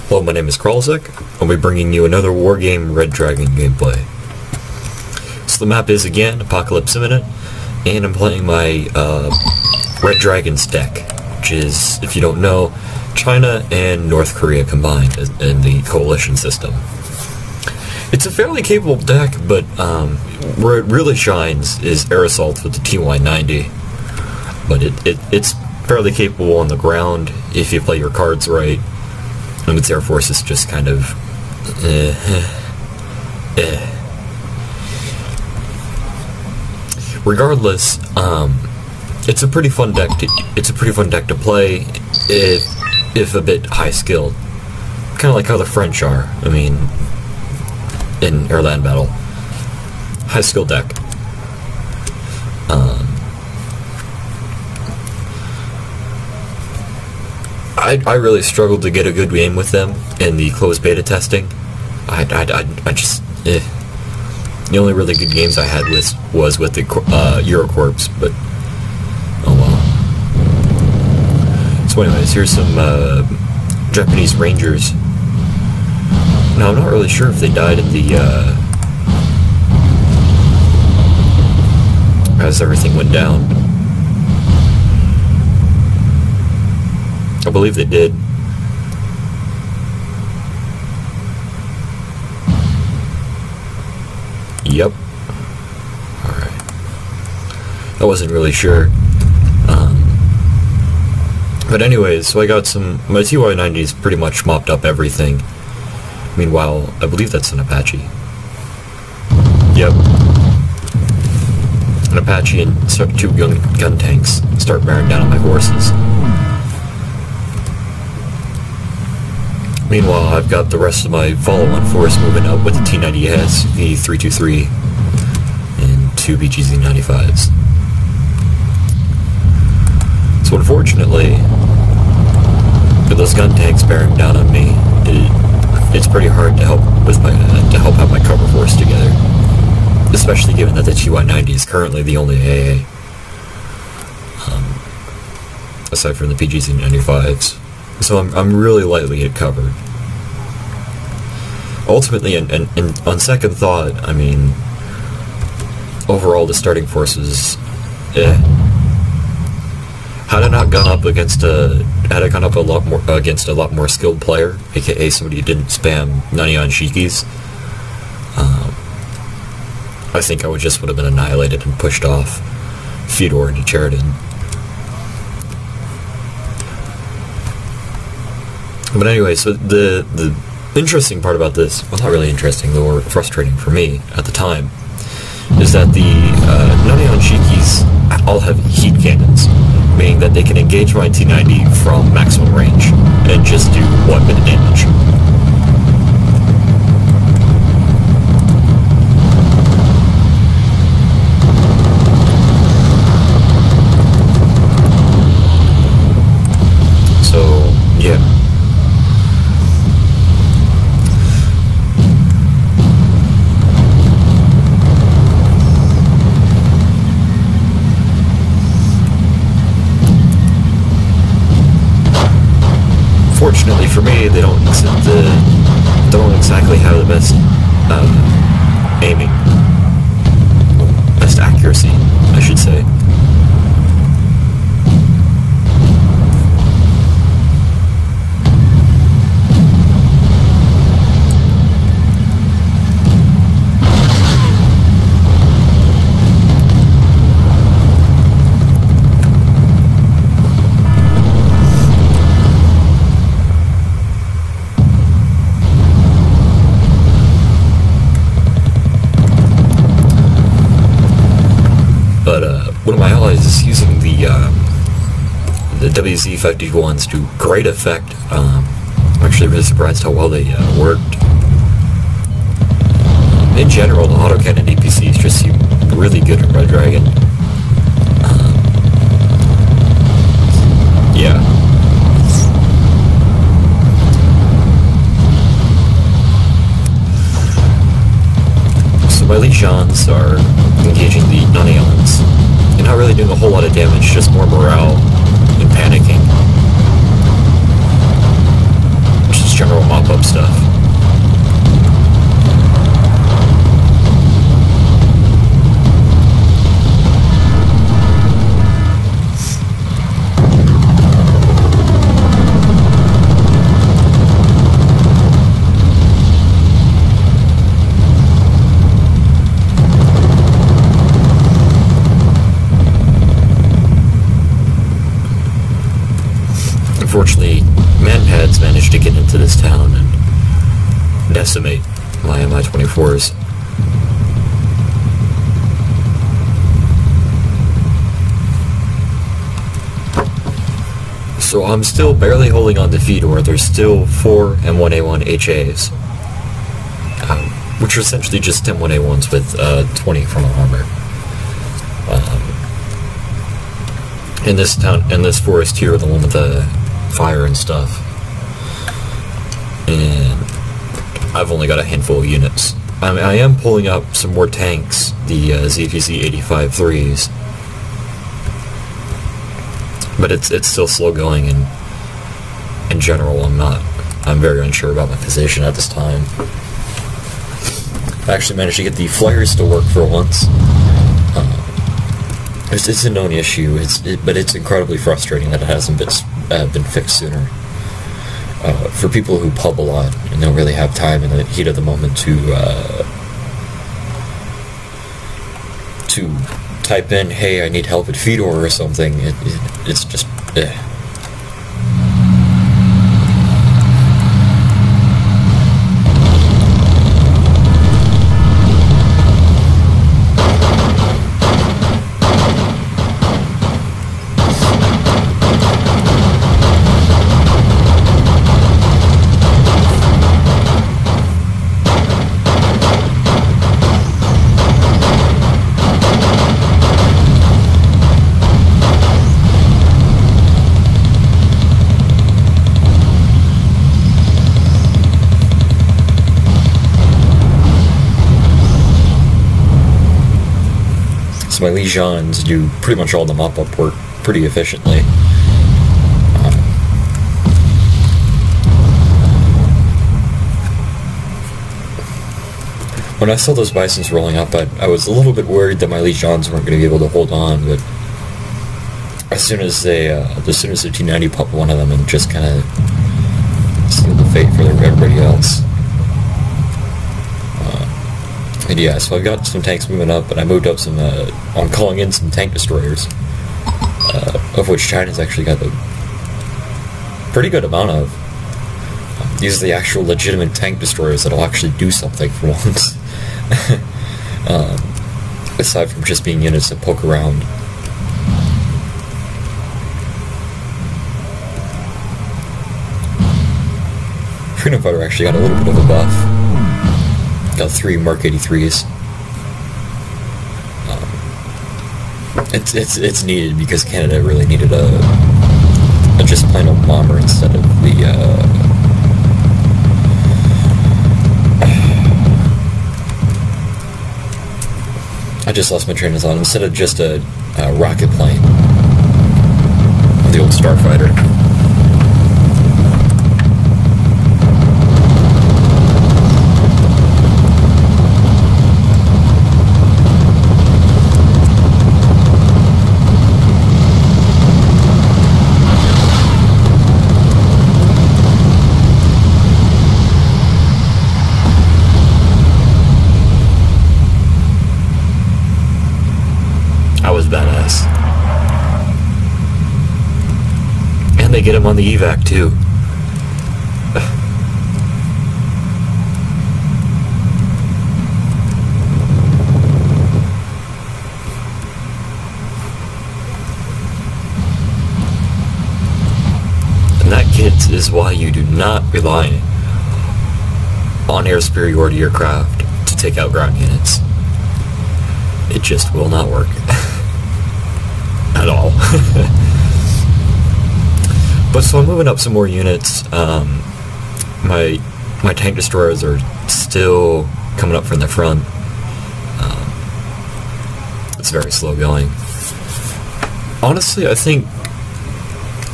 Hello, my name is Kralizec. I'll be bringing you another Wargame Red Dragon gameplay. So the map is again Apocalypse Imminent, and I'm playing my Red Dragons deck, which is, if you don't know, China and North Korea combined in the coalition system. It's a fairly capable deck, but where it really shines is Air Assault with the TY90. But it's fairly capable on the ground if you play your cards right. And its Air Force is just kind of Regardless, it's a pretty fun deck to play if a bit high skilled. Kind of like how the French are. I mean, in Airland Battle, high skill deck. I really struggled to get a good game with them in the closed beta testing. I just the only really good games I had was with the Eurocorps, but oh well. So anyways, here's some Japanese Rangers. Now I'm not really sure if they died in the as everything went down. I believe they did. Yep. Alright. I wasn't really sure. But anyways, so I got my TY90's pretty much mopped up everything. Meanwhile, I believe that's an Apache. Yep. An Apache and two gun tanks start bearing down on my horses. Meanwhile, I've got the rest of my follow-on force moving up with the T-90S, the 323, and two BGZ-95s. So unfortunately, with those gun tanks bearing down on me, it's pretty hard to help have my cover force together. Especially given that the TY-90 is currently the only AA, aside from the PGZ-95s. So I'm really lightly at cover. Ultimately, and on second thought, I mean, overall the starting force was, Had I not gone up against a lot more skilled player, aka somebody who didn't spam Nanion Shikis, I think I would have been annihilated and pushed off Fyodor into Sheridan. But anyway, so the interesting part about this, well, not really interesting, though, or frustrating for me at the time, is that the Nanion Shikis all have heat cannons, meaning that they can engage my T-90 from maximum range and just do 1 minute damage. So, yeah. Fortunately for me, they don't exactly have the best aiming, best accuracy, I should say. One of my allies is using the WZ-51s to great effect. I'm actually really surprised how well they worked. In general, the autocannon APCs just seem really good in Red Dragon. Yeah. So my Lichans are engaging the Nanions. You're not really doing a whole lot of damage, just more morale and panicking. Just general mob stuff. Unfortunately, manpads managed to get into this town and decimate my Mi-24s. So I'm still barely holding on to Fedor. There's still 4 M1A1 HAs, which are essentially just M1A1s with 20 frontal armor. In this town, in this forest here, the one with the fire and stuff, and I've only got a handful of units. I am pulling up some more tanks, the ZPC 85-3s, but it's still slow going, and in general I'm very unsure about my position at this time. I actually managed to get the flyers to work for once. It's a known issue, but it's incredibly frustrating that it hasn't been fixed sooner. For people who pub a lot and don't really have time in the heat of the moment to type in, "Hey, I need help at Fedor" or something, it's just So my Legions do pretty much all the mop-up work pretty efficiently. When I saw those Bisons rolling up, I was a little bit worried that my Legions weren't going to be able to hold on, but as soon as the T90 popped one of them and just kind of sealed the fate for everybody else. And yeah, so I've got some tanks moving up, but I moved up some, I'm calling in some tank destroyers, of which China's actually got a pretty good amount of. These are the actual legitimate tank destroyers that'll actually do something for once. Aside from just being units that poke around. Freedom Fighter actually got a little bit of a buff. Got 3 Mark 83s. It's needed because Canada really needed a just plain old bomber instead of the I just lost my train of thought. Instead of just a rocket plane, the old Starfighter. Badass. And they get him on the evac too. And that, kids, is why you do not rely on air superiority aircraft to take out ground units. It just will not work. At all. But so I'm moving up some more units. My tank destroyers are still coming up from the front. It's very slow going. Honestly, I think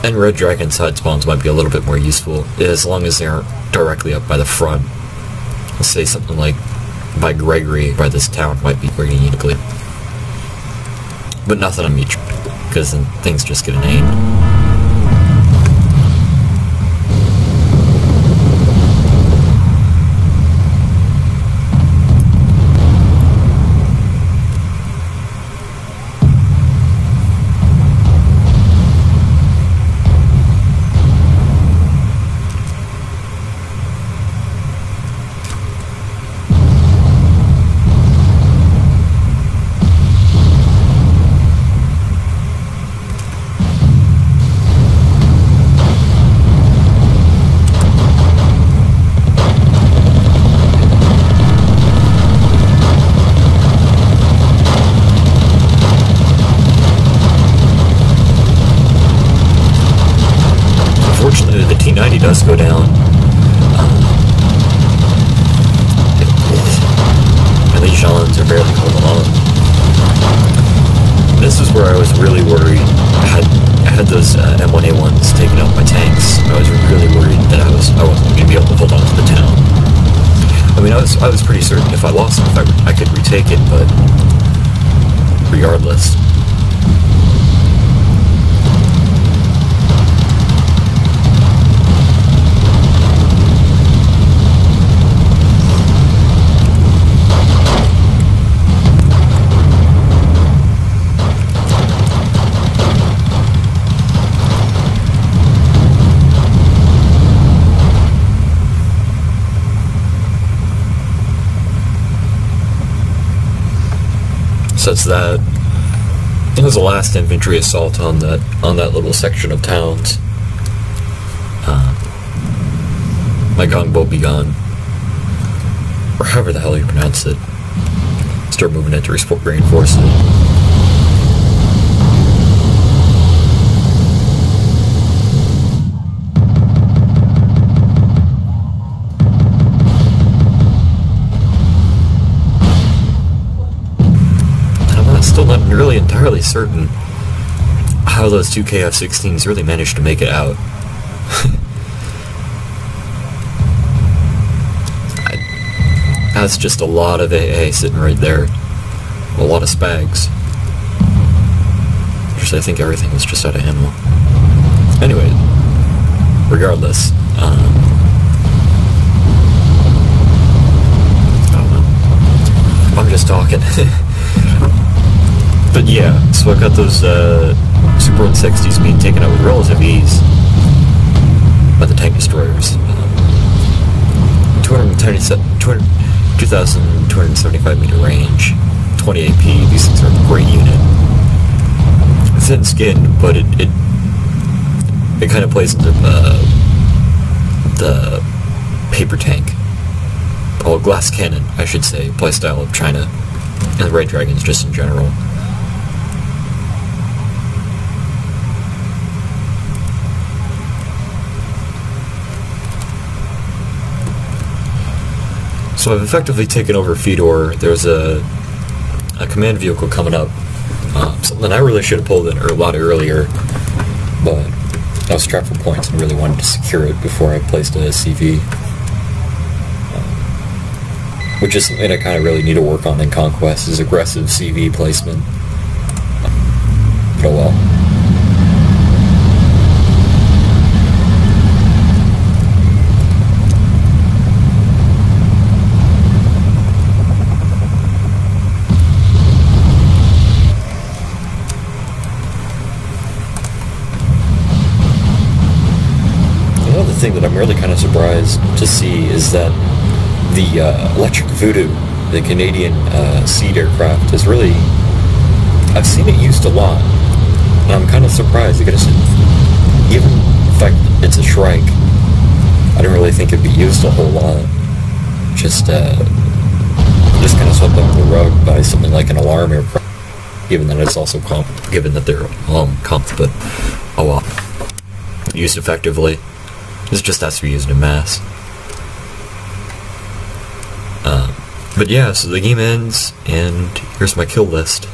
And red dragon side spawns might be a little bit more useful, as long as they aren't directly up by the front. Let's say something like by Gregory, by this town, might be where you need to clear. But nothing on Mitra, because then things just get inane. Unfortunately, the T90 does go down. And these Jeans are barely holding on. This is where I was really worried. I had those M1A1s taking out my tanks. I was really worried that I wasn't going to be able to hold on to the town. I mean, I was pretty certain if I lost them, I could retake it, but regardless. So it's that. It was the last infantry assault on that little section of towns. My gung-bo be gone, or however the hell you pronounce it. Start moving in to reinforce it. Still not really entirely certain how those two KF-16s really managed to make it out. That's just a lot of AA sitting right there. A lot of spags. Just I think everything was just out of ammo. Anyway, regardless, I don't know. I'm just talking. But yeah, so I got those Super 160s being taken out with relative ease by the tank destroyers. 2,275 meter range, 20 AP. These things are a great unit. Thin skinned, but it kind of plays into the paper tank, or glass cannon, I should say, playstyle of China and the Red Dragons just in general. So I've effectively taken over Fedor. There's a command vehicle coming up. Something I really should have pulled in a lot earlier, but I was strapped for points and really wanted to secure it before I placed a CV. Which is something I kind of really need to work on in Conquest, is aggressive CV placement. But oh well. Thing that I'm really kind of surprised to see is that the Electric Voodoo, the Canadian seed aircraft, is really, I've seen it used a lot, and I'm kind of surprised because even the fact that it's a Shrike, I didn't really think it'd be used a whole lot. Just kind of swept under the rug by something like an alarm aircraft, given that it's also given that they're comp, but oh well, used effectively. This just has to be used in mass. But yeah, so the game ends, and here's my kill list.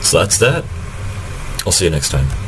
So that's that. I'll see you next time.